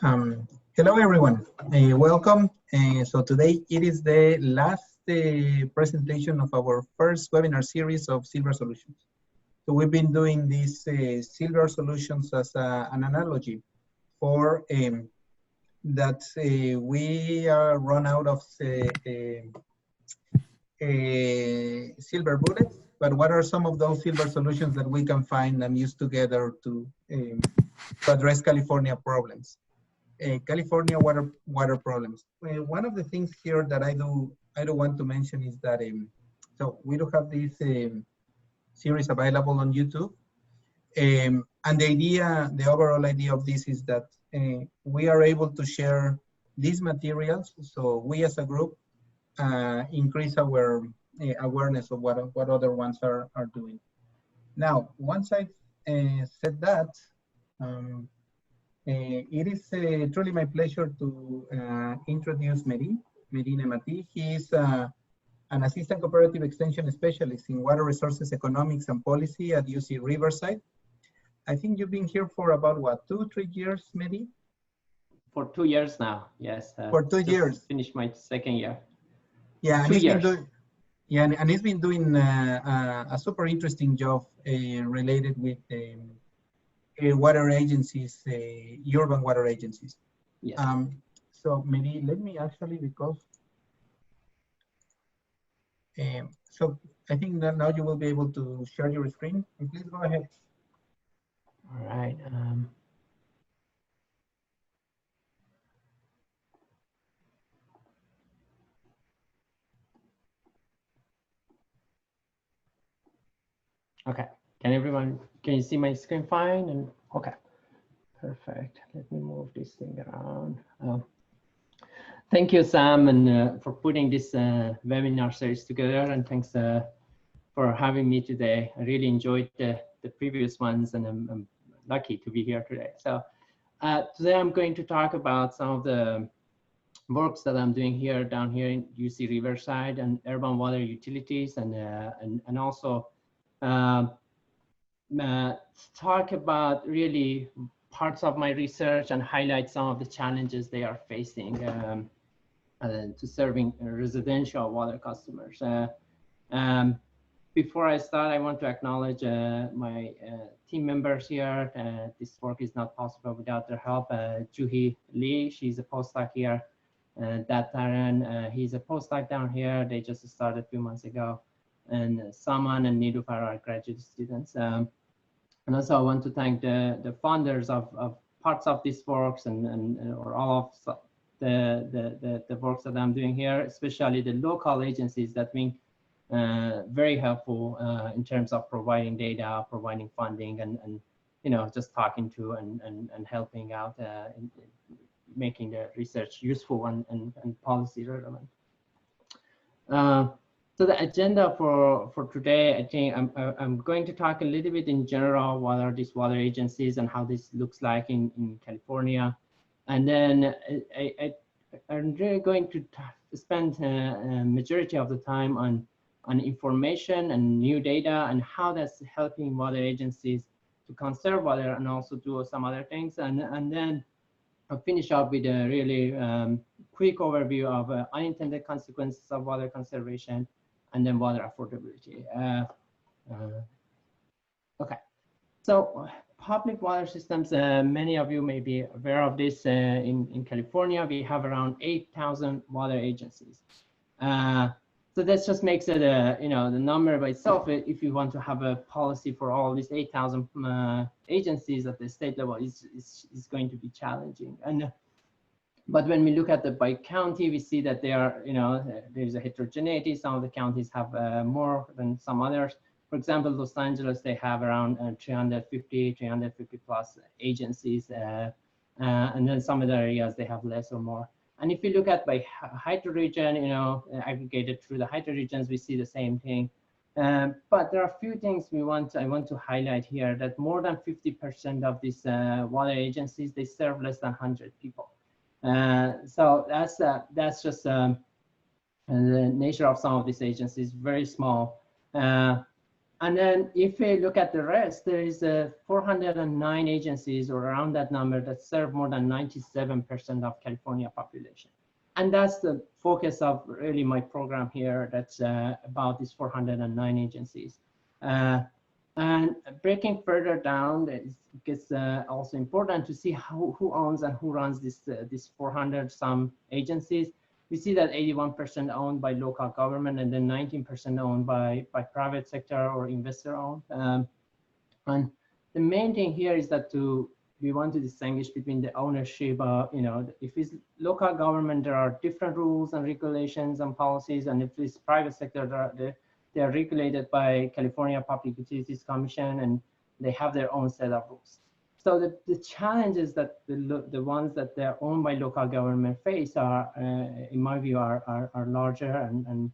Hello, everyone. Welcome. So today it is the last presentation of our first webinar series of Silver Solutions. So we've been doing these Silver Solutions as an analogy for that we are run out of silver bullets, but what are some of those silver solutions that we can find and use together to address California problems? California water problems. One of the things here that I do want to mention is that so we do have this series available on YouTube, and the overall idea of this is that we are able to share these materials, so we as a group increase our awareness of what other ones are doing. Now, once I've said that. It is truly my pleasure to introduce Mehdi Nemati. He is an assistant cooperative extension specialist in water resources economics and policy at UC Riverside. I think you've been here for about what, 2-3 years, Mehdi? For 2 years now, yes. For 2 years. Finished my second year. Yeah, and he's been doing. Yeah, and he's been doing a super interesting job related with water agencies, urban water agencies. Yes. So maybe let me actually, because so I think that now you will be able to share your screen. And please go ahead. All right. Okay. Can you see my screen fine? And okay. Perfect. Let me move this thing around. Thank you, Sam, and for putting this webinar series together, and thanks for having me today. I really enjoyed the previous ones, and I'm lucky to be here today. So today I'm going to talk about some of the works that I'm doing down here in UC Riverside and urban water utilities, and also talk about really parts of my research and highlight some of the challenges they are facing to serving residential water customers. Before I start, I want to acknowledge my team members here. This work is not possible without their help. Juhi Lee, she's a postdoc here. Dat Taran, he's a postdoc down here. They just started a few months ago. And Saman and Nilufar are graduate students. And also I want to thank the funders of parts of these works or all of the works that I'm doing here, especially the local agencies that been very helpful in terms of providing data, providing funding, and just talking to and helping out in making the research useful and policy relevant. So the agenda for today, I think I'm going to talk a little bit in general, what are these water agencies and how this looks like in California. And then I'm really going to spend a majority of the time on information and new data and how that's helping water agencies to conserve water and also do some other things. And then I'll finish up with a really quick overview of unintended consequences of water conservation and then water affordability. Okay, so public water systems, many of you may be aware of this. In California, we have around 8,000 water agencies. So that just makes it, the number by itself, if you want to have a policy for all these 8,000 agencies at the state level, is going to be challenging. But when we look at the by county, we see that there are, there's a heterogeneity. Some of the counties have more than some others. For example, Los Angeles, they have around 350 plus agencies. And then some other areas, they have less or more. And if you look at by hydro region, aggregated through the hydro regions, we see the same thing. But there are a few things I want to highlight here, that more than 50% of these water agencies, they serve less than 100 people. So that's just the nature of some of these agencies, very small. And then if we look at the rest, there is 409 agencies or around that number that serve more than 97% of California population. And that's the focus of really my program here. That's about these 409 agencies. And breaking further down, it gets also important to see who owns and who runs this 400 some agencies. We see that 81% owned by local government and then 19% owned by private sector or investor owned. And the main thing here is that we want to distinguish between the ownership. If it's local government, there are different rules and regulations and policies, and if it's private sector, they are regulated by California Public Utilities Commission, and they have their own set of rules. So the challenges that the ones that they're owned by local government face are, in my view, are larger and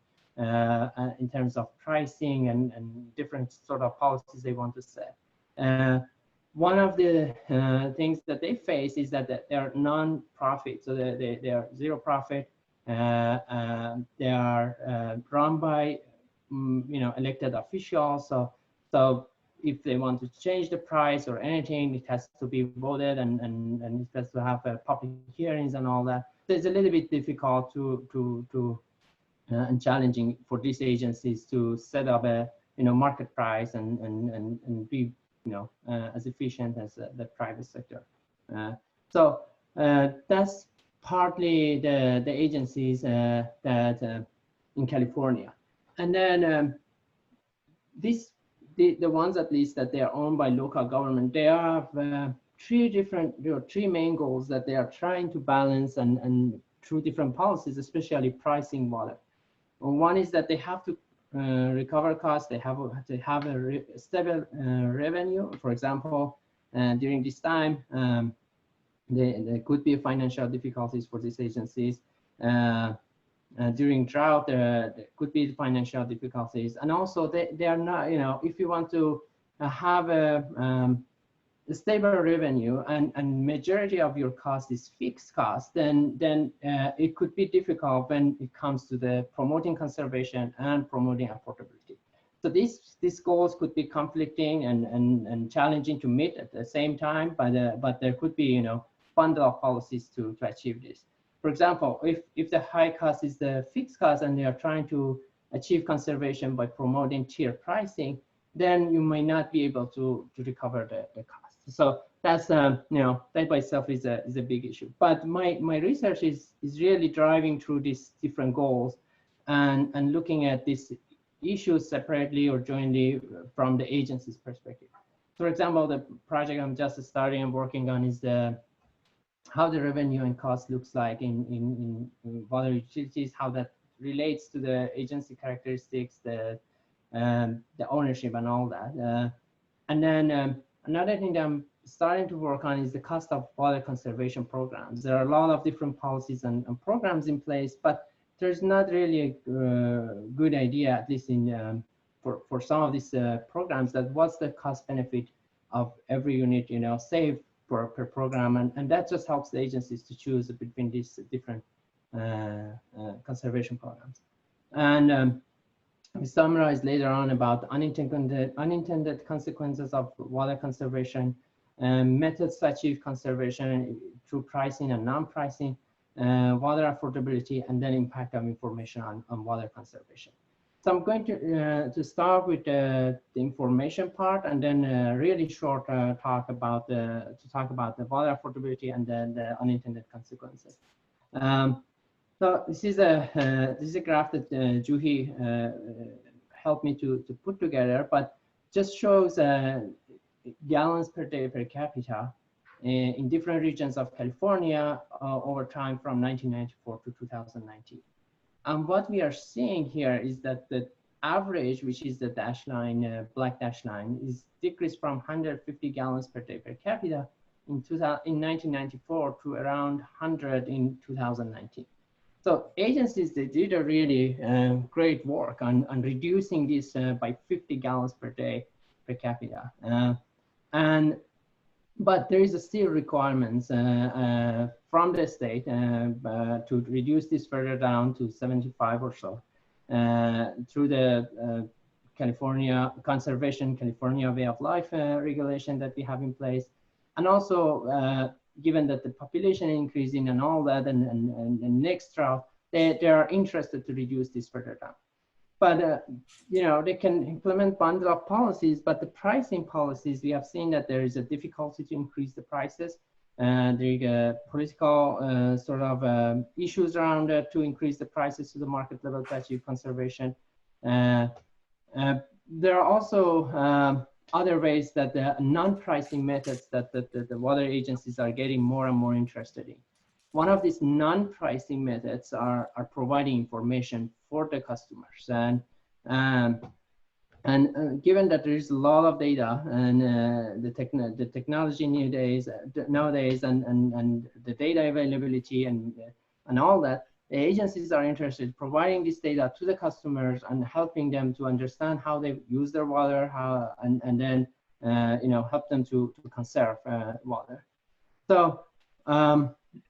in terms of pricing and different sort of policies they want to set. One of the things that they face is that they are non-profit, so they are zero profit. They are run by elected officials. So if they want to change the price or anything, it has to be voted and it has to have public hearings and all that. So it's a little bit difficult and challenging for these agencies to set up a market price and be as efficient as the private sector. So that's partly the agencies that in California. And then the ones at least that they are owned by local government, they have three main goals that they are trying to balance and through different policies, especially pricing water. One is that they have to recover costs. They have to have a stable revenue. For example, during this time, there could be financial difficulties for these agencies. During drought, there could be financial difficulties, and also they are not. If you want to have a stable revenue and majority of your cost is fixed cost, then it could be difficult when it comes to the promoting conservation and promoting affordability. So these goals could be conflicting and challenging to meet at the same time, but there could be bundle of policies to achieve this. For example, if the high cost is the fixed cost and they are trying to achieve conservation by promoting tier pricing, then you may not be able to recover the cost. So that's that by itself is a big issue. But my research is really driving through these different goals and looking at these issues separately or jointly from the agency's perspective. For example, the project I'm just starting and working on is how the revenue and cost looks like in water utilities, how that relates to the agency characteristics, the ownership and all that. And then another thing that I'm starting to work on is the cost of water conservation programs. There are a lot of different policies and programs in place, but there's not really a good idea, at least in for some of these programs, that what's the cost benefit of every unit saved per program, and that just helps the agencies to choose between these different conservation programs. And we summarize later on about unintended consequences of water conservation, methods to achieve conservation through pricing and non-pricing, water affordability, and then impact of information on water conservation. So I'm going to start with the information part, and then a really short talk about the water affordability and then the unintended consequences. So this is a graph that Juhi helped me to put together, but just shows gallons per day per capita in different regions of California over time from 1994 to 2019. And what we are seeing here is that the average, which is the dash line, black dash line, is decreased from 150 gallons per day per capita in 1994 to around 100 in 2019. So agencies, they did a really great work on reducing this by 50 gallons per day per capita. But there is still requirements from the state to reduce this further down to 75 or so through the California conservation, California way of life regulation that we have in place. And also, given that the population increasing and all that, and next drought, they are interested to reduce this further down. But they can implement bundle of policies, but the pricing policies, we have seen that there is a difficulty to increase the prices. There are political sort of issues around to increase the prices to the market level to achieve conservation. There are also other ways that the non-pricing methods that the water agencies are getting more and more interested in. One of these non-pricing methods are providing information for the customers. And given that there is a lot of data and the technology nowadays and the data availability and all that, the agencies are interested in providing this data to the customers and helping them to understand how they use their water, and then help them to conserve water. So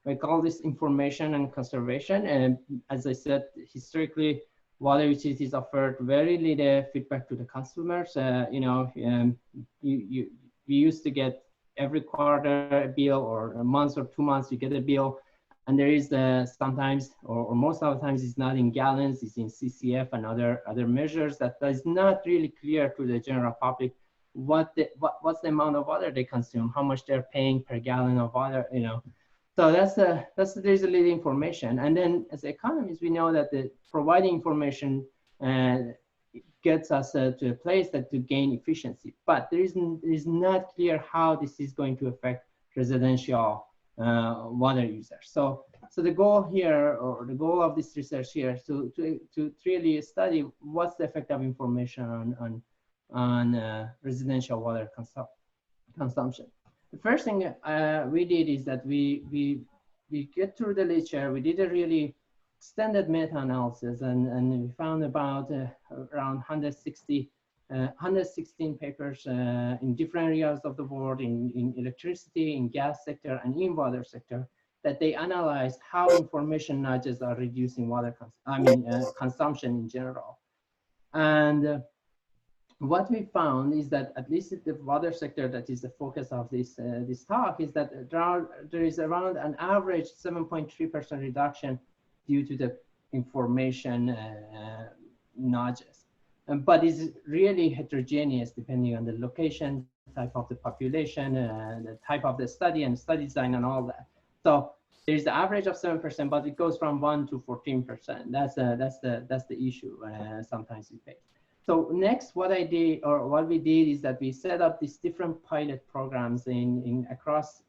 we call this information and conservation. And as I said, historically, water utilities offered very little feedback to the consumers. We used to get every quarter a bill, or a month or 2 months you get a bill, and there is sometimes, or most of the times, it's not in gallons, it's in CCF and other measures that is not really clear to the general public what's the amount of water they consume, how much they're paying per gallon of water, So there's a little information. And then as economists, we know that the providing information gets us to a place that to gain efficiency, but there is not clear how this is going to affect residential water users. So the goal here, or the goal of this research here, is to really study what's the effect of information on residential water consumption. The first thing we did is that we get through the literature. We did a really extended meta-analysis, and we found about around 116 papers in different areas of the world, in electricity, in gas sector, and in water sector, that they analyzed how information nudges are reducing water consumption in general. And what we found is that, at least in the water sector, that is the focus of this talk, is that there is around an average 7.3% reduction due to the information nudges. But it's really heterogeneous depending on the location, type of the population, the type of the study, and study design, and all that. So there's the average of 7%, but it goes from 1 to 14%. That's the issue sometimes we face. So next, what we did is that we set up these different pilot programs across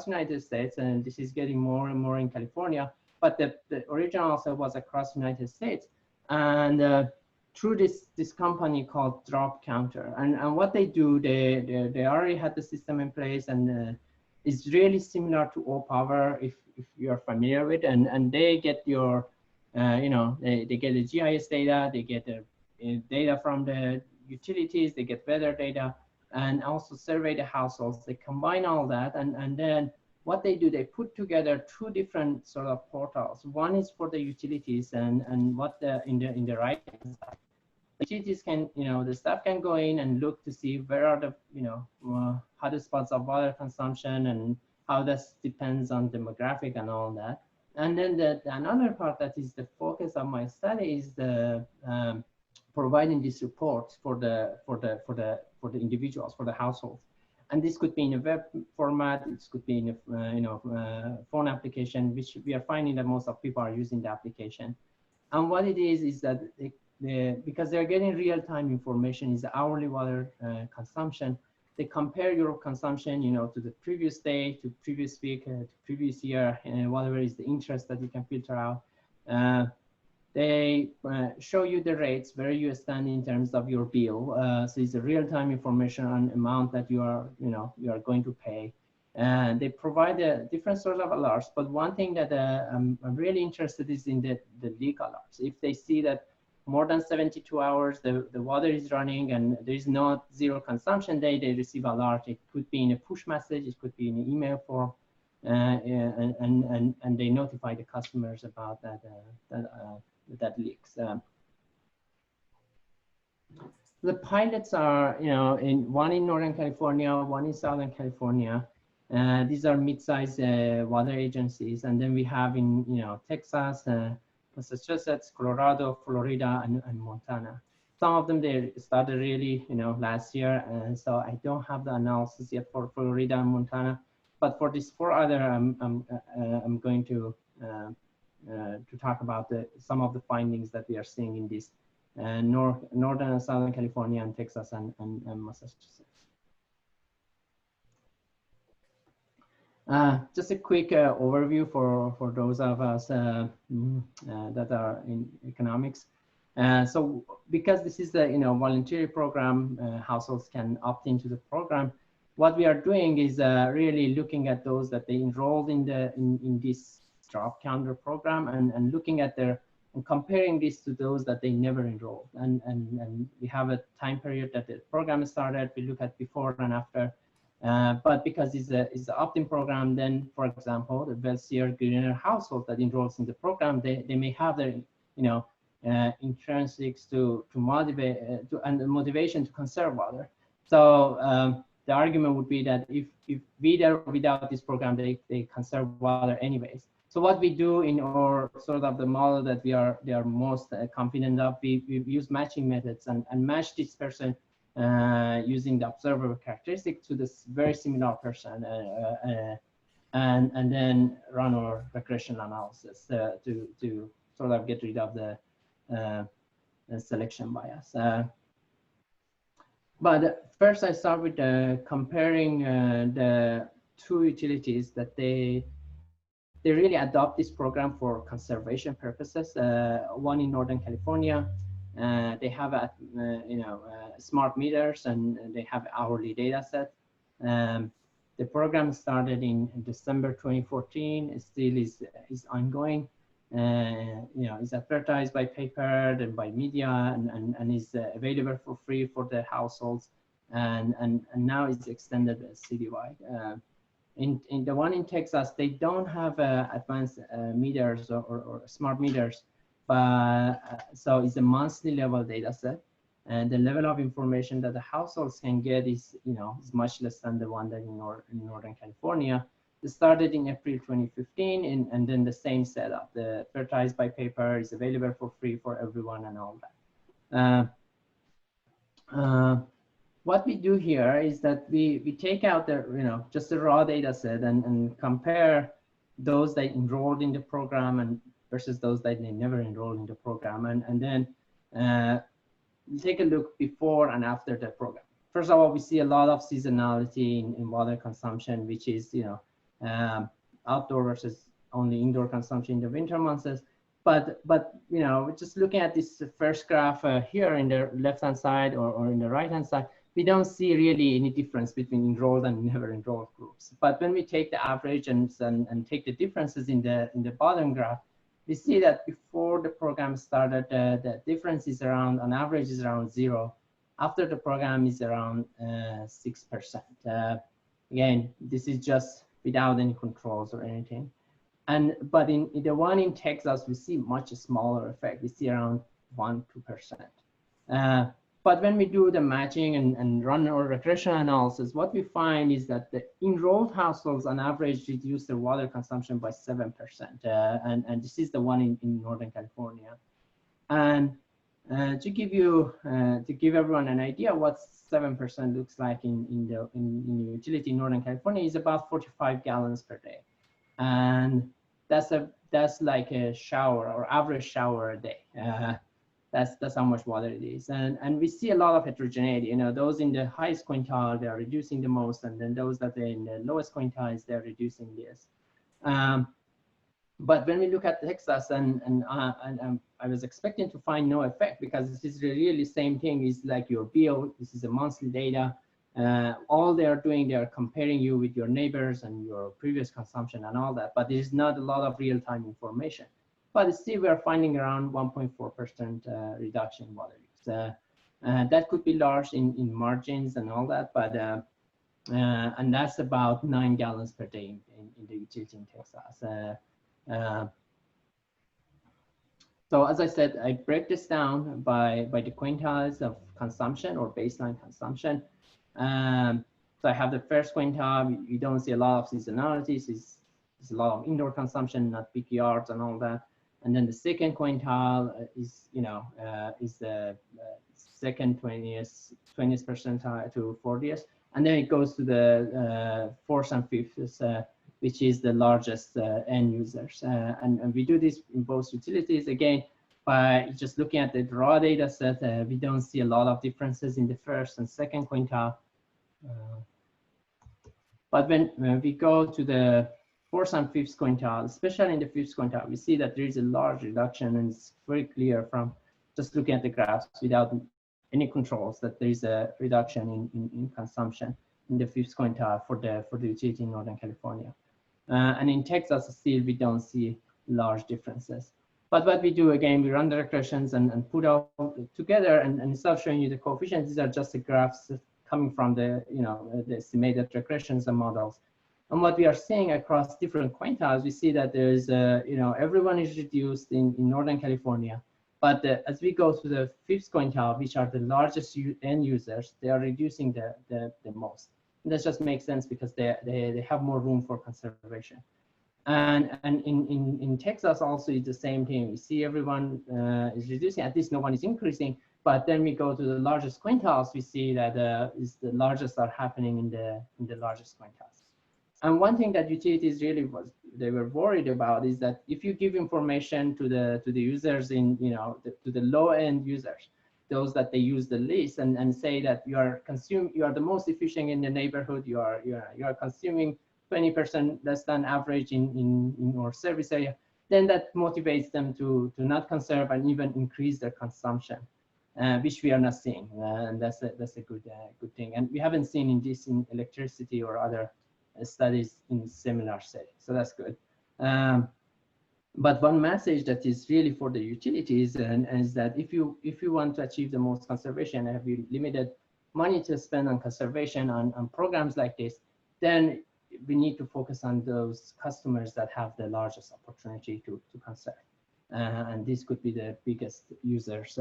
United States, and this is getting more and more in California. But the original also was across United States, and through this company called Dropcountr. And what they do, they already had the system in place, and it's really similar to O-Power, if you're familiar with. And they get your, they get the GIS data, they get the data from the utilities, they get weather data, and also survey the households. They combine all that, and then what they do, they put together two different sort of portals. One is for the utilities, and what in the right side, the utilities can, the staff can go in and look to see where are the, hotspots of water consumption, and how this depends on demographic and all that. And then another part that is the focus of my study is the providing these reports for the individuals, for the households. And this could be in a web format, it could be in a phone application, which we are finding that most of people are using the application. And what it is that because they're getting real-time information, is the hourly water consumption. They compare your consumption, to the previous day, to previous week, to previous year, and whatever is the interest that you can filter out. They show you the rates where you stand in terms of your bill. So it's a real-time information on amount that you are going to pay. And they provide different sorts of alerts. But one thing that I'm really interested is in the leak alerts. If they see that more than 72 hours, the water is running and there is not zero consumption day, they receive alert. It could be in a push message, it could be in an email form, and they notify the customers about that leaks. The pilots are, one in Northern California, one in Southern California. These are mid-sized water agencies, and then we have in, Texas, Massachusetts, Colorado, Florida, and Montana. Some of them, they started really, last year, and so I don't have the analysis yet for Florida and Montana. But for these 4 other, I'm going to talk about some of the findings that we are seeing in this Northern and Southern California and Texas and Massachusetts. Just a quick overview for those of us that are in economics. So because this is a voluntary program, households can opt into the program. What we are doing is really looking at those that they enrolled in this Dropcountr program and looking at their and comparing this to those that they never enrolled. And we have a time period that the program started. We look at before and after. But because it's an opt-in program, then, for example, the wealthier, greener household that enrolls in the program, they may have their, intrinsics to motivate and the motivation to conserve water. So the argument would be that if without this program, they conserve water anyways. So what we do in our sort of the model that they are most confident of, we use matching methods and match this person using the observable characteristic to this very similar person, and then run our regression analysis to sort of get rid of the selection bias. But first, I start with comparing the 2 utilities that they really adopt this program for conservation purposes. One in Northern California, they have smart meters and they have hourly data set. The program started in December 2014. It still is ongoing. Is advertised by paper and by media and is available for free for the households, and now it's extended citywide. In the one in Texas, they don't have advanced meters or smart meters, but so it's a monthly level data set, and the level of information that the households can get is is much less than the one that in Northern California. It started in April 2015, and then the same setup. The advertised by paper is available for free for everyone and all that. What we do here is that we take out the just the raw data set and compare those that enrolled in the program and versus those that they never enrolled in the program, and then we take a look before and after the program. First of all, we see a lot of seasonality in water consumption, which is outdoor versus only indoor consumption in the winter months. But just looking at this first graph here in the left-hand side or in the right-hand side, we don't see really any difference between enrolled and never enrolled groups. But when we take the average and take the differences in the bottom graph, we see that before the program started, the difference is around, on average, is around 0. After the program is around 6%. Again, this is just without any controls or anything. But in the one in Texas, we see much smaller effect. We see around 1–2%. But when we do the matching and run our regression analysis, what we find is that the enrolled households on average reduce their water consumption by 7%. And this is the one in Northern California. And to give everyone an idea what 7% looks like in the utility in Northern California is about 45 gallons per day. And that's like a shower or average shower a day. That's how much water it is, and we see a lot of heterogeneity. Those in the highest quintile, they are reducing the most, and then those that are in the lowest quintiles, they're reducing this. But when we look at Texas, and I was expecting to find no effect, because this is really the same thing. Is like your bill. This is a monthly data. All they are doing, they are comparing you with your neighbors and your previous consumption and all that. But there's not a lot of real-time information. But still, we are finding around 1.4% reduction in water use. That could be large in margins and all that, but and that's about 9 gallons per day in the utility in Texas. So as I said, I break this down by the quintiles of consumption or baseline consumption. So I have the first quintile. You don't see a lot of seasonalities. It's a lot of indoor consumption, not big yards and all that. And then the second quintile is, is the second 20th percentile to 40th. And then it goes to the fourth and fifth, which is the largest end users. And we do this in both utilities. Again, by just looking at the raw data set, we don't see a lot of differences in the first and second quintile. But when we go to the fourth and fifth quintile, especially in the fifth quintile, we see that there is a large reduction, and it's very clear from just looking at the graphs without any controls that there is a reduction in consumption in the fifth quintile for the utility in Northern California. And in Texas, still we don't see large differences. But what we do, again, we run the regressions and put all together, and instead of showing you the coefficients, these are just the graphs coming from the, the estimated regressions and models. And what we are seeing across different quintiles, we see that there's, everyone is reduced in Northern California. But as we go to the fifth quintile, which are the largest end users, they are reducing the most. And that just makes sense because they have more room for conservation. And in Texas also it's the same thing. We see everyone is reducing, at least no one is increasing. But then we go to the largest quintiles, we see that the largest are happening in the largest quintiles. And one thing that utilities really they were worried about is that if you give information to the users in, to the low end users, those that they use the least, and say that you are the most efficient in the neighborhood, you are consuming 20% less than average in your service area, then that motivates them to not conserve and even increase their consumption, which we are not seeing, and that's a good thing. And we haven't seen in electricity or other studies in similar settings, so that's good. But one message that is really for the utilities is that if you want to achieve the most conservation and have limited money to spend on conservation on programs like this, then we need to focus on those customers that have the largest opportunity to conserve. And this could be the biggest users.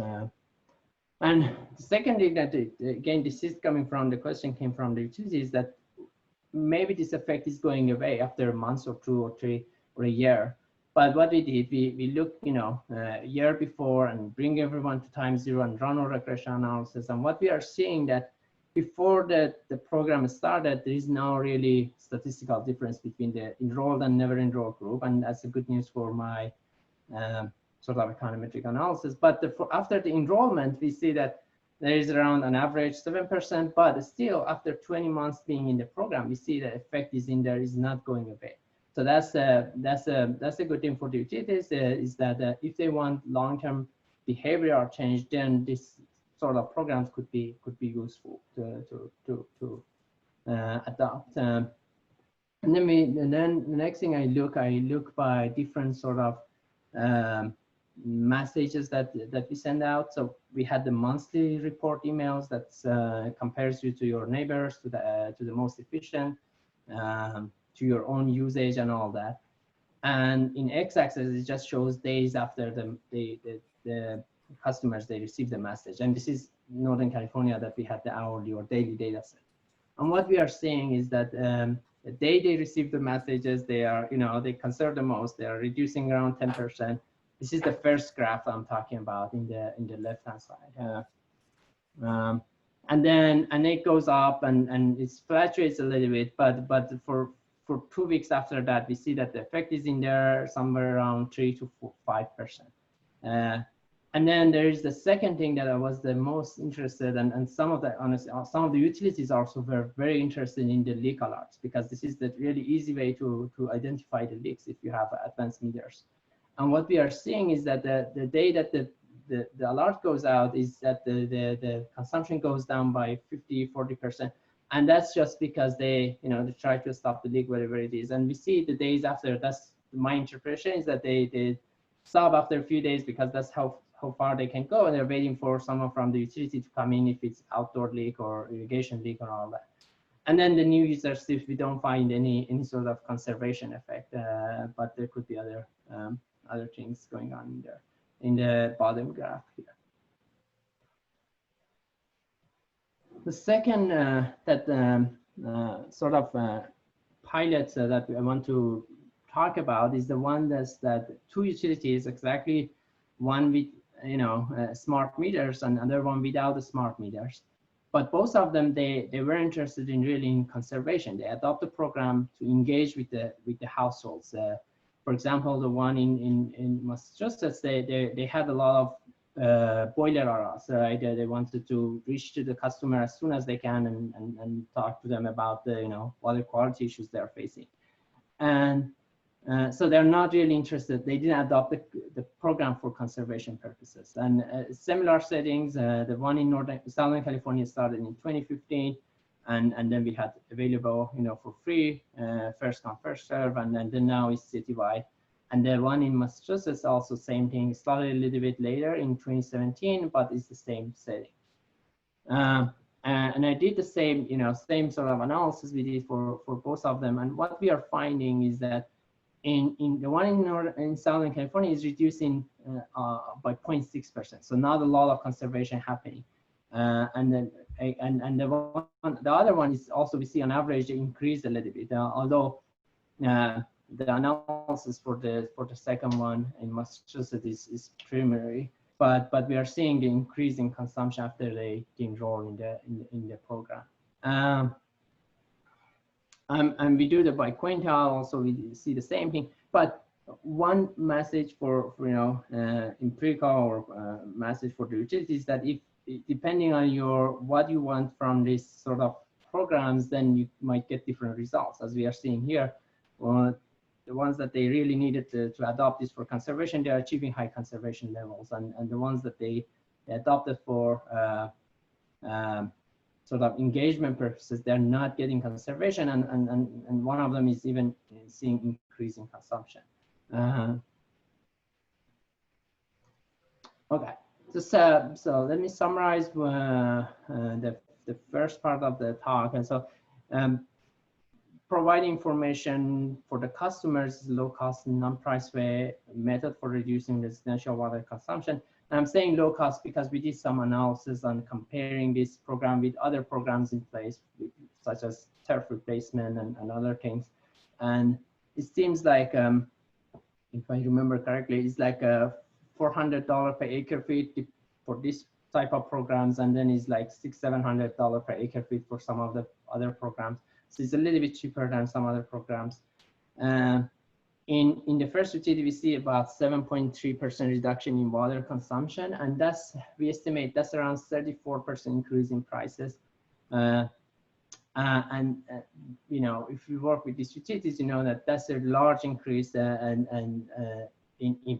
And the second thing that, again, this is coming from, the question came from the utilities, that maybe this effect is going away after a month or 2 or 3 or a year. But what we did, we looked, a year before and bring everyone to time zero and run a regression analysis. And what we are seeing that before the program started, there is no really statistical difference between the enrolled and never enrolled group. And that's a good news for my sort of econometric analysis. But after the enrollment, we see that there is around an average 7%, but still after 20 months being in the program, we see the effect is in there, is not going away. So that's a good thing for the utilities, is that if they want long-term behavioral change, then this sort of programs could be useful to adopt. And then the next thing I look by different sort of messages that we send out. So we had the monthly report emails that compares you to your neighbors, to the most efficient, to your own usage and all that. And in x-axis, it just shows days after the customers, they receive the message. And this is Northern California that we had the hourly or daily data set. And what we are seeing is that the day they receive the messages, they are, they conserve the most, they are reducing around 10%. This is the first graph I'm talking about in the left-hand side. And it goes up and it fluctuates a little bit, but for 2 weeks after that, we see that the effect is in there somewhere around 3 to 5%. And then there is the second thing that I was the most interested in, and some of the utilities also were very interested in the leak alerts, because this is the really easy way to identify the leaks if you have advanced meters. And what we are seeing is that the day that the alert goes out is that the consumption goes down by 40%. And that's just because they try to stop the leak, whatever it is. And we see the days after, that's my interpretation, is that they stop after a few days because that's how far they can go. And they're waiting for someone from the utility to come in if it's outdoor leak or irrigation leak or all that. And then the new users, if we don't find any sort of conservation effect, but there could be other things going on in there. in the bottom graph here. The second sort of pilot that I want to talk about is the one that two utilities, exactly one with smart meters and another one without the smart meters. But both of them, they were interested in really in conservation. They adopt a program to engage with the households. For example, the one in Massachusetts, they had a lot of boiler alarms, right? They wanted to reach to the customer as soon as they can and talk to them about the water quality issues they're facing. And so they're not really interested. They didn't adopt the program for conservation purposes. And similar settings, the one in Southern California started in 2015, and then we had available, for free, first come, first serve, and then now it's citywide. And the one in Massachusetts also same thing, started a little bit later in 2017, but it's the same setting. And I did the same, same sort of analysis we did for both of them. And what we are finding is that in the one in Southern California is reducing by 0.6%. So not a lot of conservation happening. And then the other one is also, we see on average increase a little bit, although the analysis for the second one in Massachusetts is preliminary, but we are seeing the increase in consumption after they enroll in the program. And we do the by quintile, so we see the same thing. But one message for empirical or message for the utilities, that if depending on what you want from this sort of programs, then you might get different results, as we are seeing here. The ones that they really needed to adopt this for conservation, they are achieving high conservation levels, and the ones that they adopted for sort of engagement purposes, they're not getting conservation, and one of them is even seeing increase in consumption. Okay, so let me summarize the first part of the talk. And so providing information for the customers is low cost, non-price way method for reducing residential water consumption. And I'm saying low cost because we did some analysis on comparing this program with other programs in place, such as turf replacement and other things. And it seems like, if I remember correctly, it's like $400 per acre feet for this type of programs, and then it's like $600–700 per acre feet for some of the other programs. So it's a little bit cheaper than some other programs. In the first utility, we see about 7.3% reduction in water consumption, and we estimate that's around 34% increase in prices. If you work with these utilities, you know that's a large increase in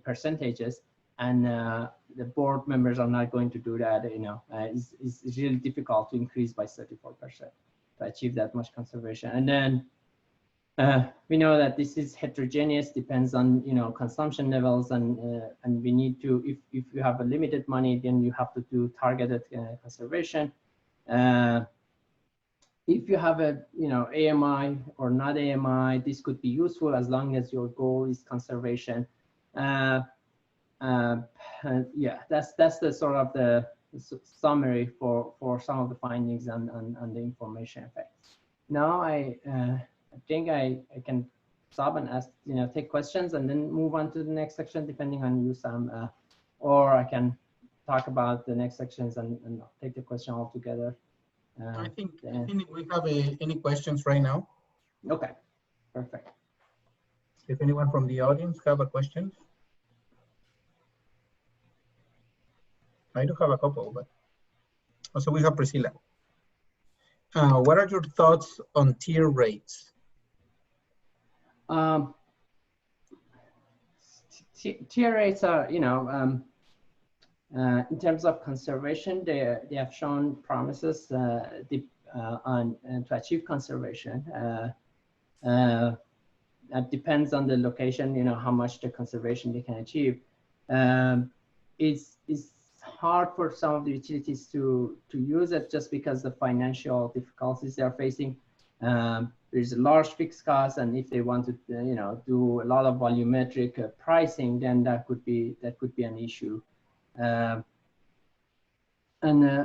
percentages, and the board members are not going to do that. It's really difficult to increase by 34% to achieve that much conservation. And then we know that this is heterogeneous, depends on consumption levels, and we need to, if you have a limited money, then you have to do targeted conservation. If you have a AMI or not AMI, this could be useful as long as your goal is conservation. Yeah, that's the sort of the summary for some of the findings and the information effects. Now I think I can stop and ask, take questions and then move on to the next section, depending on you, Sam, or I can talk about the next sections and take the question all together. I think we have any questions right now. Okay, perfect. If anyone from the audience have a question. I do have a couple, but also we have Priscilla. What are your thoughts on tier rates? Tier rates are, in terms of conservation, they have shown promises to achieve conservation. That depends on the location, how much the conservation they can achieve. It's hard for some of the utilities to use it just because the financial difficulties they are facing. there's a large fixed cost, and if they want to, you know, do a lot of volumetric pricing, then that could be an issue.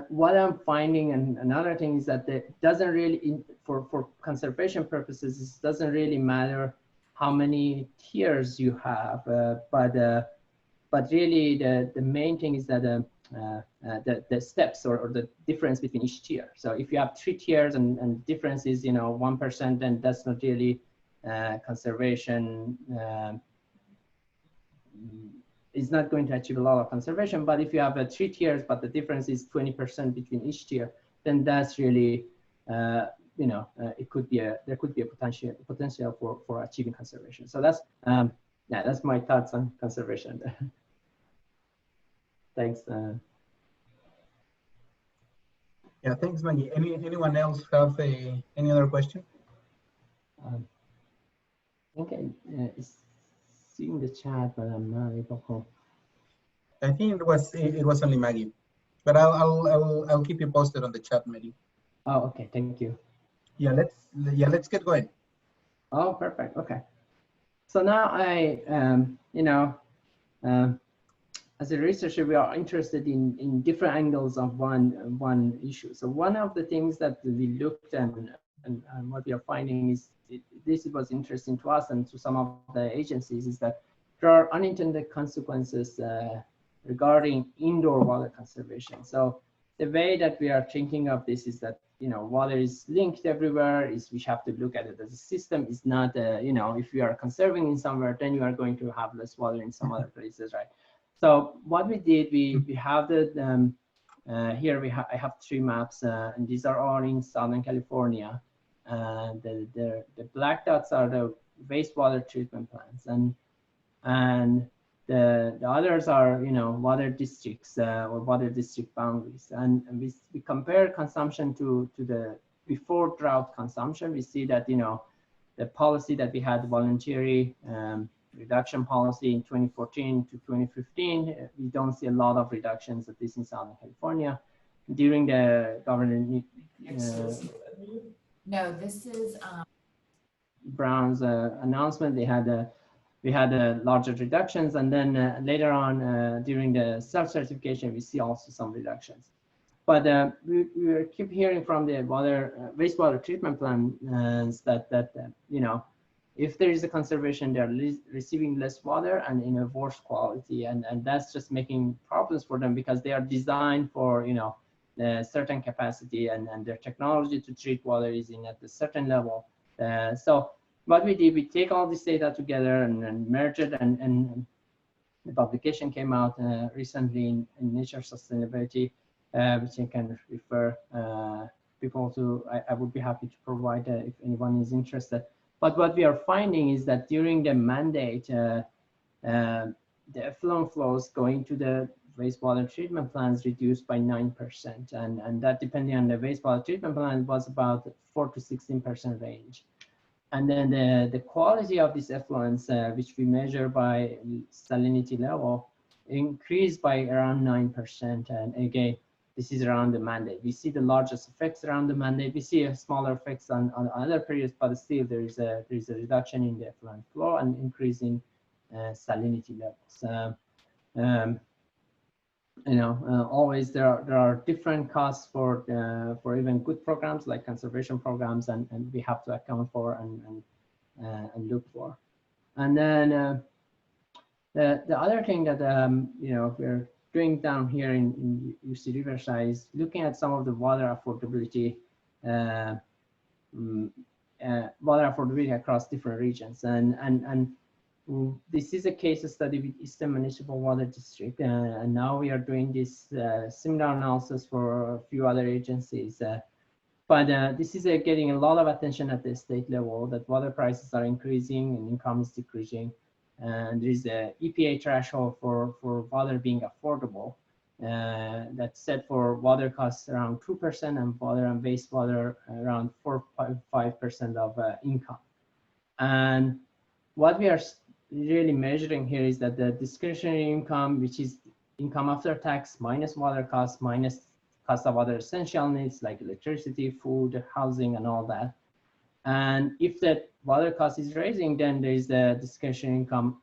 What I'm finding, and another thing is that it doesn't really, for conservation purposes, it doesn't really matter how many tiers you have, but really the main thing is that the steps or the difference between each tier. So if you have 3 tiers and difference is, you know, 1%, then that's not really conservation. Is not going to achieve a lot of conservation. But if you have 3 tiers, but the difference is 20% between each tier, then that's really, you know, it could be there could be a potential for achieving conservation. So that's yeah, that's my thoughts on conservation. Thanks. Yeah, thanks, Maggie. Anyone else have any other question? Okay, seeing the chat, but I'm not able to. I think it was only Maggie, but I'll keep you posted on the chat, Maggie. Oh, okay, thank you. Yeah, let's get going. Oh, perfect. Okay, so now I you know, as a researcher, we are interested in different angles of one issue. So one of the things that we looked at and what we are finding is this was interesting to us and to some of the agencies, is that there are unintended consequences regarding indoor water conservation. So the way that we are thinking of this is that, you know, water is linked everywhere. Is we have to look at it as a system. It's not, you know, if you are conserving in somewhere, then you are going to have less water in some other places, right? So what we did, we have the here I have 3 maps, and these are all in Southern California. The black dots are the wastewater treatment plants, and the others are, you know, water districts or water district boundaries. And we compare consumption to the before drought consumption. We see that, you know, the policy that we had, voluntary reduction policy in 2014 to 2015, we don't see a lot of reductions, at least in Southern California. During the Governor no, this is Brown's announcement, we had larger reductions, and then later on during the self-certification, we see also some reductions. But we keep hearing from the wastewater treatment plants that you know, if there is a conservation, they're receiving less water and in a worse quality, and that's just making problems for them, because they are designed for, you know, a certain capacity, and their technology to treat water is in at a certain level. So what we did, we take all this data together and merge it, and the publication came out recently in Nature Sustainability, which I can refer people to. I would be happy to provide if anyone is interested. But what we are finding is that during the mandate, the effluent flows going to the wastewater treatment plants reduced by 9%. And that, depending on the wastewater treatment plant, was about 4 to 16% range. And then the quality of these effluents, which we measure by salinity level, increased by around 9%. And again, this is around the mandate. We see the largest effects around the mandate. We see a smaller effects on other periods, but still there is a reduction in the effluent flow and increase in salinity levels. You know, always there are different costs for even good programs like conservation programs, and we have to account for and look for. And then the other thing that you know, we're doing down here in UC Riverside is looking at some of the water affordability across different regions, and this is a case study with Eastern Municipal Water District, and now we are doing this similar analysis for a few other agencies. But this is getting a lot of attention at the state level, that water prices are increasing and income is decreasing. And there is a EPA threshold for water being affordable that's set for water costs around 2% and water and wastewater around 4.5% of income. And what we are really measuring here is that the discretionary income, which is income after tax minus water costs minus cost of other essential needs like electricity, food, housing, and all that, And if that water cost is rising, then there is the discretionary income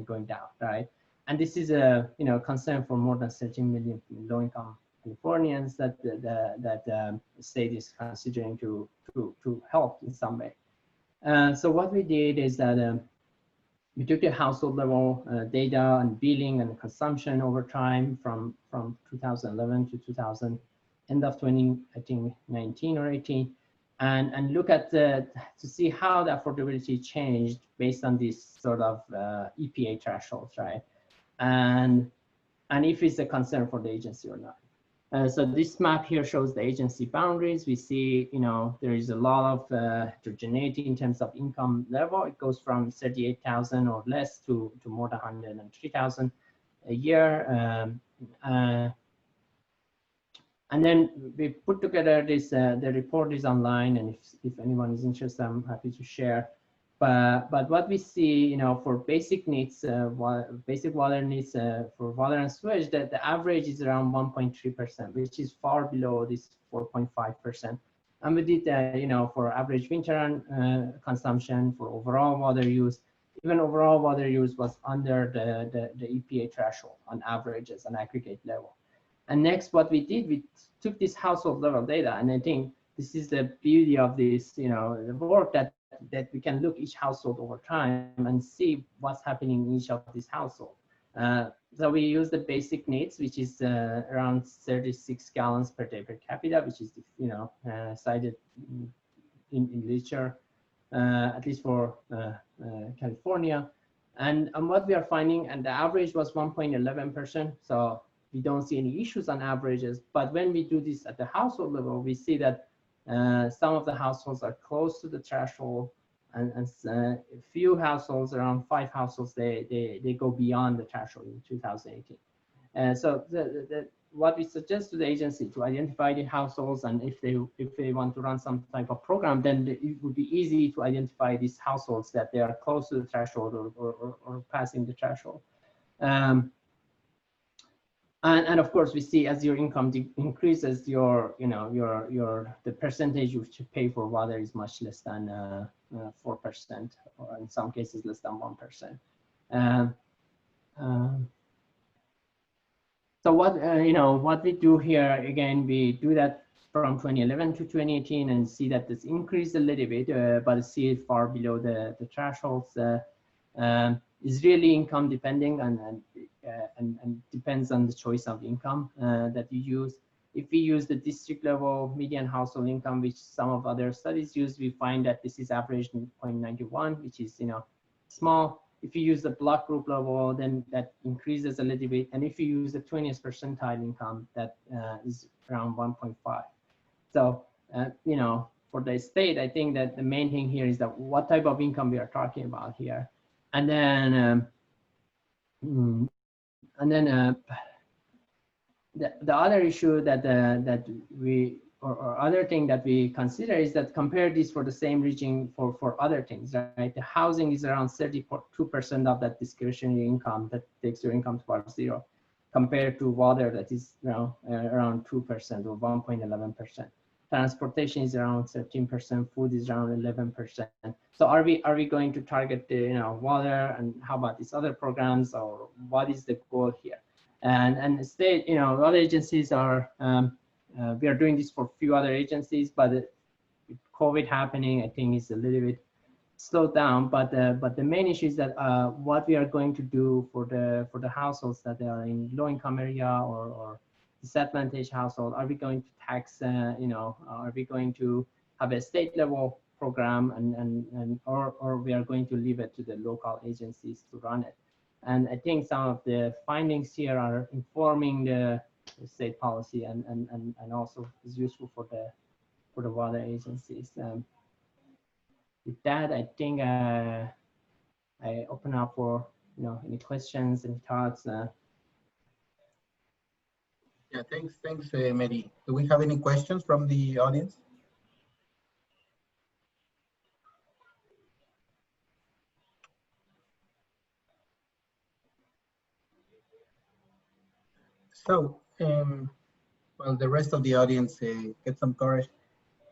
going down, right? And this is a concern for more than 13 million low-income Californians that the state is considering to help in some way. So what we did is that we took the household level data and billing and consumption over time from 2011 to 2000, end of 20, I think 19 or 18, and look at to see how the affordability changed based on these sort of EPA thresholds, right? And if it's a concern for the agency or not. So this map here shows the agency boundaries. We see, there is a lot of heterogeneity in terms of income level. It goes from 38,000 or less to more than 103,000 a year. And then we put together this, the report is online, and if anyone is interested, I'm happy to share. But what we see, for basic needs, basic water needs for water and sewage, that the average is around 1.3%, which is far below this 4.5%. And we did, for average winter consumption, for overall water use, even overall water use was under the EPA threshold on average as an aggregate level. And next, what we did, we took this household level data, and I think this is the beauty of this, the work that we can look each household over time and see what's happening in each of these households. So we use the basic needs, which is around 36 gallons per day per capita, which is, cited in literature, at least for California. And what we are finding, and the average was 1.11%. So we don't see any issues on averages. But when we do this at the household level, we see that some of the households are close to the threshold, and a few households, around 5 households, they go beyond the threshold in 2018. So what we suggest to the agency to identify the households, and if they want to run some type of program, then it would be easy to identify these households that they are close to the threshold or passing the threshold. And of course, we see as your income increases, the percentage you should pay for water is much less than 4%, or in some cases less than 1%. So what we do here, again, we do that from 2011 to 2018 and see that this increased a little bit, but see it far below the thresholds. Is really income depending and depends on the choice of income that you use. If we use the district level median household income, which some of other studies use, we find that this is average 0.91, which is small. If you use the block group level, then that increases a little bit. And if you use the 20th percentile income, that is around 1.5. So for the state, I think that the main thing here is that what type of income we are talking about here. And then the other issue that we or other thing that we consider is that compare this for the same region for other things, right? The housing is around 32% of that discretionary income that takes your income towards zero, compared to water that is around 2% or 1.11%. Transportation is around 13%, food is around 11%. So are we going to target the water, and how about these other programs, or what is the goal here? And state, other agencies are we are doing this for a few other agencies, but with COVID happening, I think it's a little bit slowed down. But the main issue is that what we are going to do for the households that are in low income area or disadvantaged household, are we going to tax, are we going to have a state level program or we are going to leave it to the local agencies to run it? And I think some of the findings here are informing the state policy and also is useful for the water agencies. With that, I think I open up for any questions and thoughts. Yeah, thanks, Mehdi. Do we have any questions from the audience? So, well, the rest of the audience get some courage.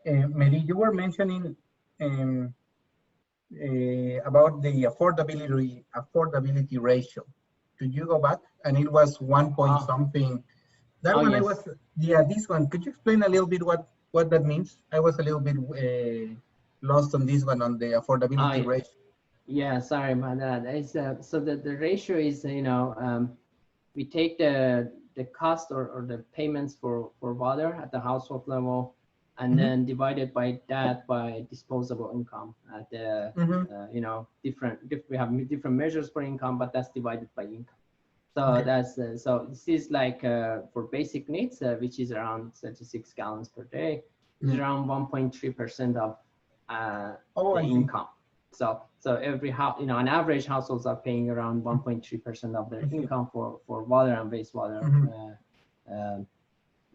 Mehdi, you were mentioning um, about the affordability ratio. Could you go back? And it was 1 point something. That one, yes. I was, yeah, this one. Could you explain a little bit what that means? I was a little bit lost on this one, on the affordability ratio. Yeah, sorry about that. It's, so the ratio is, we take the cost or the payments for water at the household level, and then divided by that by disposable income at the we have different measures for income, but that's divided by income. So that's so this is like for basic needs, which is around 36 gallons per day, is around 1.3% of the income. So every house, on average, households are paying around 1.3% of their income for water and wastewater.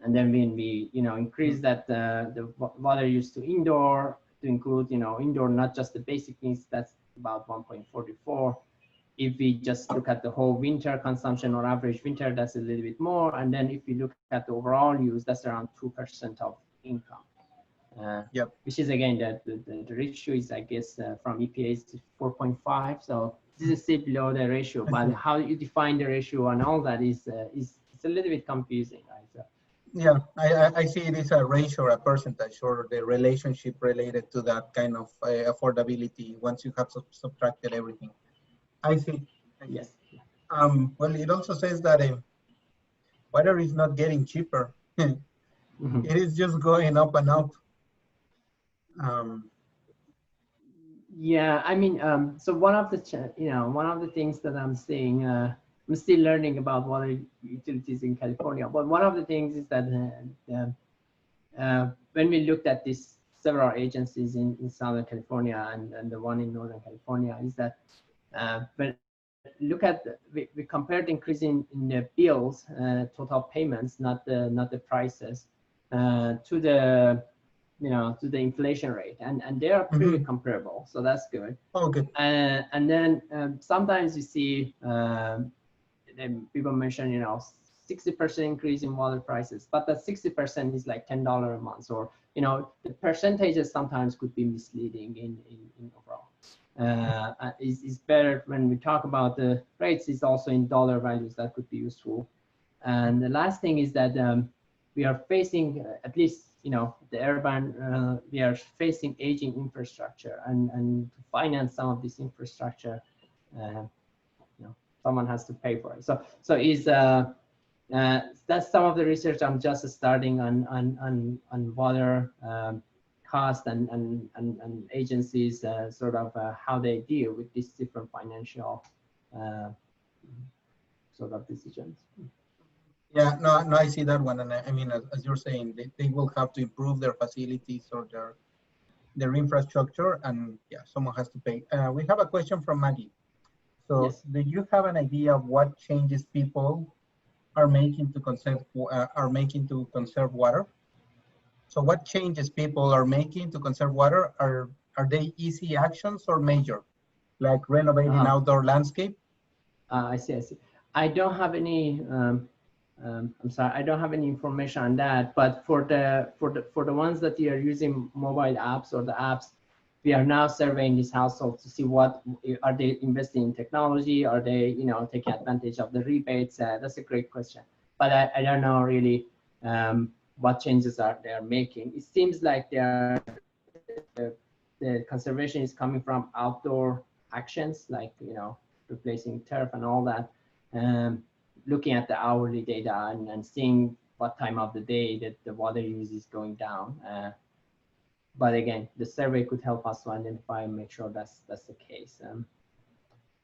And then when we increase that the water use to indoor to include indoor, not just the basic needs, that's about 1.44. If we just look at the whole winter consumption or average winter, that's a little bit more. And then if you look at the overall use, that's around 2% of income. Which is again the ratio is, I guess, from EPA is 4.5. So this is still below the ratio, but how you define the ratio and all that is it's a little bit confusing, right? So, yeah, I see it is a ratio or a percentage or the relationship related to that kind of affordability once you have subtracted everything. I see. Yes. Well, it also says that water is not getting cheaper. It is just going up and up. Yeah, I mean, so one of the things that I'm seeing, I'm still learning about water utilities in California, but one of the things is that when we looked at these several agencies in Southern California and the one in Northern California, is that when look at we compared the increase in the bills, total payments, not the prices, to the to the inflation rate, and they are pretty comparable, so that's good. Okay. And then sometimes you see people mention 60% increase in water prices, but that 60% is like $10 a month, or the percentages sometimes could be misleading in overall. Is better when we talk about the rates, is also in dollar values that could be useful. And the last thing is that we are facing, at least the urban, we are facing aging infrastructure, and to finance some of this infrastructure, someone has to pay for it. So is that's some of the research I'm just starting on water cost and agencies, sort of how they deal with these different financial sort of decisions. Yeah, no, I see that one, and I mean, as you're saying, they will have to improve their facilities or their infrastructure, and yeah, someone has to pay. We have a question from Maggie. So, yes. Do you have an idea of what changes people are making to conserve water? So, what changes people are making to conserve water? Are they easy actions or major, like renovating outdoor landscape? I see. I don't have any. I'm sorry, I don't have any information on that. But for the ones that you are using mobile apps or the apps, we are now surveying these households to see what are they investing in technology, are they taking advantage of the rebates. That's a great question, but I don't know really what changes they are making. It seems like the conservation is coming from outdoor actions, like replacing turf and all that. Looking at the hourly data and seeing what time of the day that the water use is going down. But again, the survey could help us to identify and make sure that's the case.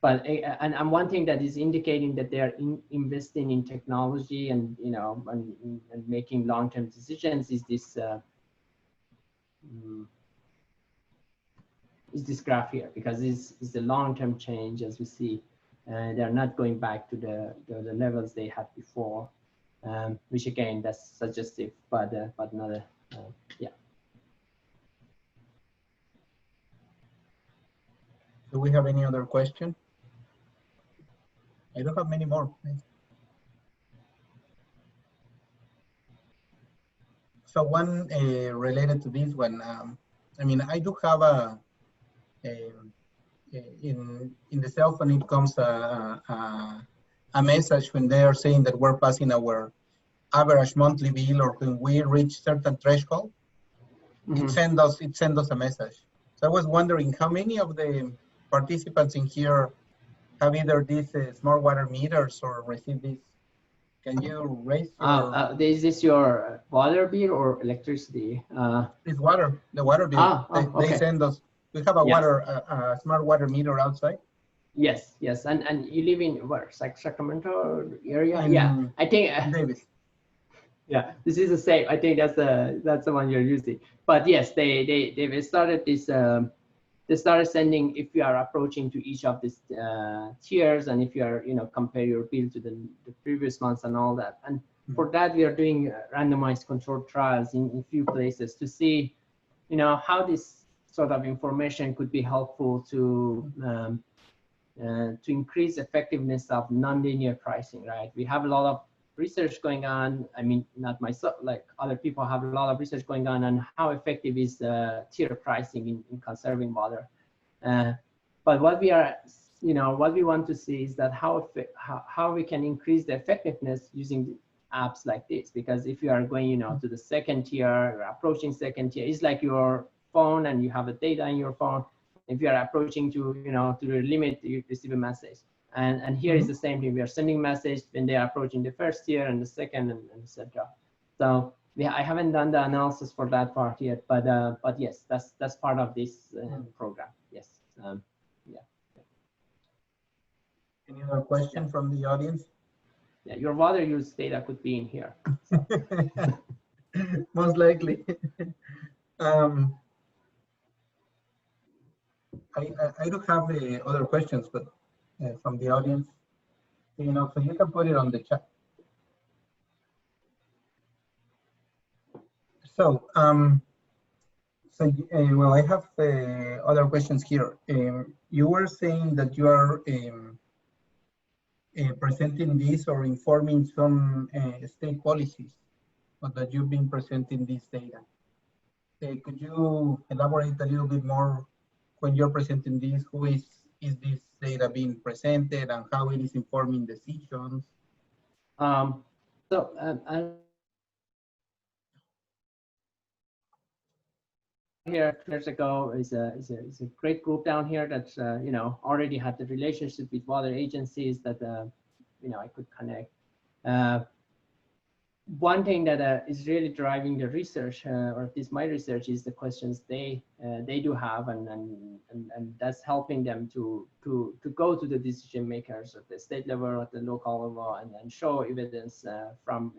And one thing that is indicating that they are investing in technology and and making long-term decisions is this graph here, because it's the long-term change, as we see. They're not going back to the levels they had before, which again, that's suggestive, but not yeah. Do we have any other question? I don't have many more. So one related to this one, I mean, I do have a in the cell phone, it comes a message when they are saying that we're passing our average monthly bill, or when we reach certain threshold, it sends us a message. So I was wondering how many of the participants in here have either these smart water meters or receive this. Can you raise your? Is this your water bill or electricity? It's water, the water bill. Okay. They send us. We have a water, a smart water meter outside. Yes, and you live in where? Sacramento area? In I think. Davis. Yeah, this is the same. I think that's the one you're using. But yes, they started this. They started sending if you are approaching to each of these tiers, and if you are compare your bill to the previous months and all that. And for that, we are doing randomized controlled trials in few places to see how this sort of information could be helpful to increase effectiveness of nonlinear pricing. Right, we have a lot of research going on. I mean, not myself, like other people have a lot of research going on how effective is tier pricing in conserving water. But what we are, what we want to see is that how we can increase the effectiveness using apps like this. Because if you are going, to the second tier, or approaching second tier, it's like your phone and you have the data in your phone. If you are approaching to, to the limit, you receive a message. And here is the same thing. We are sending message when they are approaching the first tier and the second and etc. So I haven't done the analysis for that part yet, but yes, that's part of this program. Yes. Yeah. Any other question from the audience? Yeah, your water use data could be in here. So. Most likely. I do have other questions, but from the audience, so you can put it on the chat. So, well, I have other questions here. You were saying that you are presenting this or informing some state policies, but that you've been presenting this data. Could you elaborate a little bit more when you're presenting this? Who is this data being presented and how it is informing decisions? Here 2 years ago is a great group down here that already had the relationship with water agencies that I could connect. One thing that is really driving the research, or at least my research, is the questions they do have, and that's helping them to go to the decision makers at the state level, at the local level, and show evidence from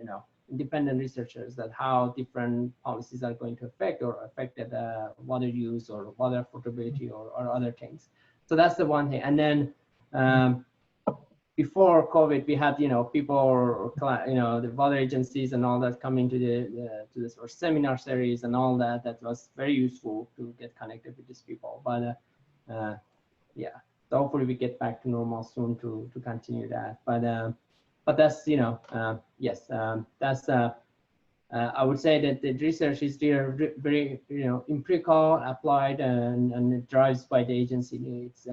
independent researchers that how different policies are going to affect or affected water use or water affordability or other things. So that's the one thing. And then before COVID, we had people, the water agencies and all that coming to this or seminar series and all that. That was very useful to get connected with these people. But yeah, so hopefully we get back to normal soon to continue that. But that's yes, that's I would say that the research is very empirical, applied, and it drives by the agency needs.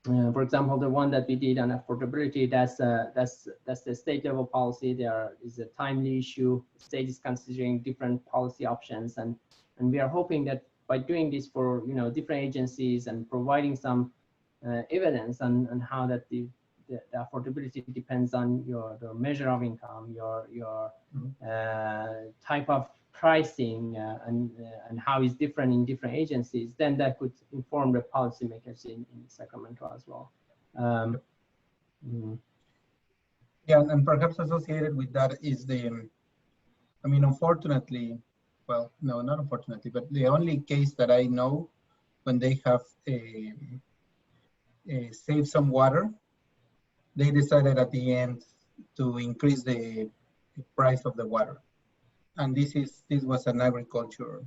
For example, the one that we did on affordability, that's the state level policy. There is a timely issue. The state is considering different policy options, and we are hoping that by doing this for different agencies and providing some evidence on how that the affordability depends on the measure of income, your type of pricing, and how it's different in different agencies, then that could inform the policymakers in Sacramento as well. Yeah, and perhaps associated with that is I mean, unfortunately, well, no, not unfortunately, but the only case that I know when they have saved some water, they decided at the end to increase the price of the water. And this was an agriculture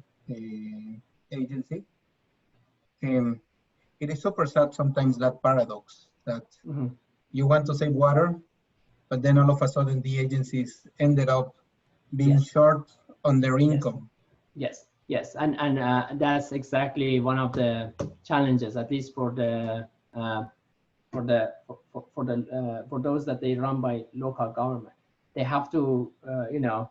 agency. It is super sad sometimes, that paradox that you want to save water, but then all of a sudden the agencies ended up being short on their income. Yes. Yes, and that's exactly one of the challenges, at least for the for those that they run by local government. They have to, you know,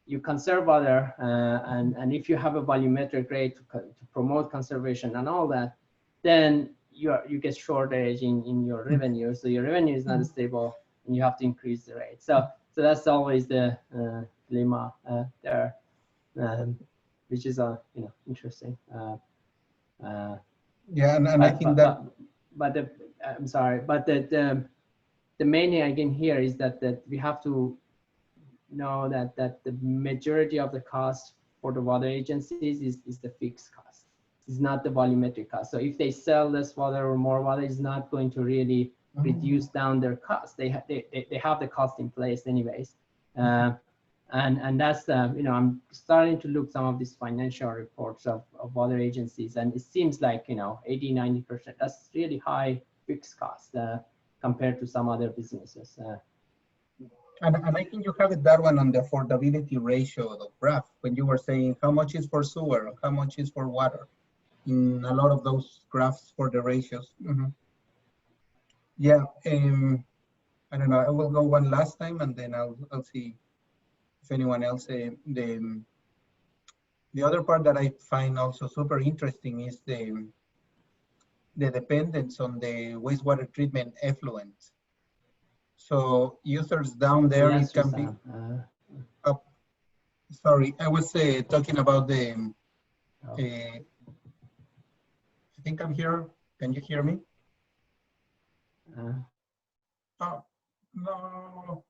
you conserve water, and if you have a volumetric rate to promote conservation and all that, then you get shortage in your revenue. So your revenue is not stable, and you have to increase the rate. So that's always the dilemma there, which is you know, interesting. Yeah, and I think that. But the, I'm sorry, but the main thing again here is that we have to know that the majority of the cost for the water agencies is the fixed cost. It's not the volumetric cost. So if they sell less water or more water, it's not going to really reduce down their cost. They have the cost in place anyways. And that's you know, I'm starting to look some of these financial reports of water agencies, and it seems like, you know, 80–90%, that's really high fixed cost compared to some other businesses. And I think you have it that one on the affordability ratio, the graph, when you were saying how much is for sewer, how much is for water, in a lot of those graphs for the ratios. Yeah, I don't know. I will go one last time, and then I'll see if anyone else. The other part that I find also super interesting is the dependence on the wastewater treatment effluent. So users down there, it can be. Sorry, I was talking about the. I think I'm here. Can you hear me? Oh, no.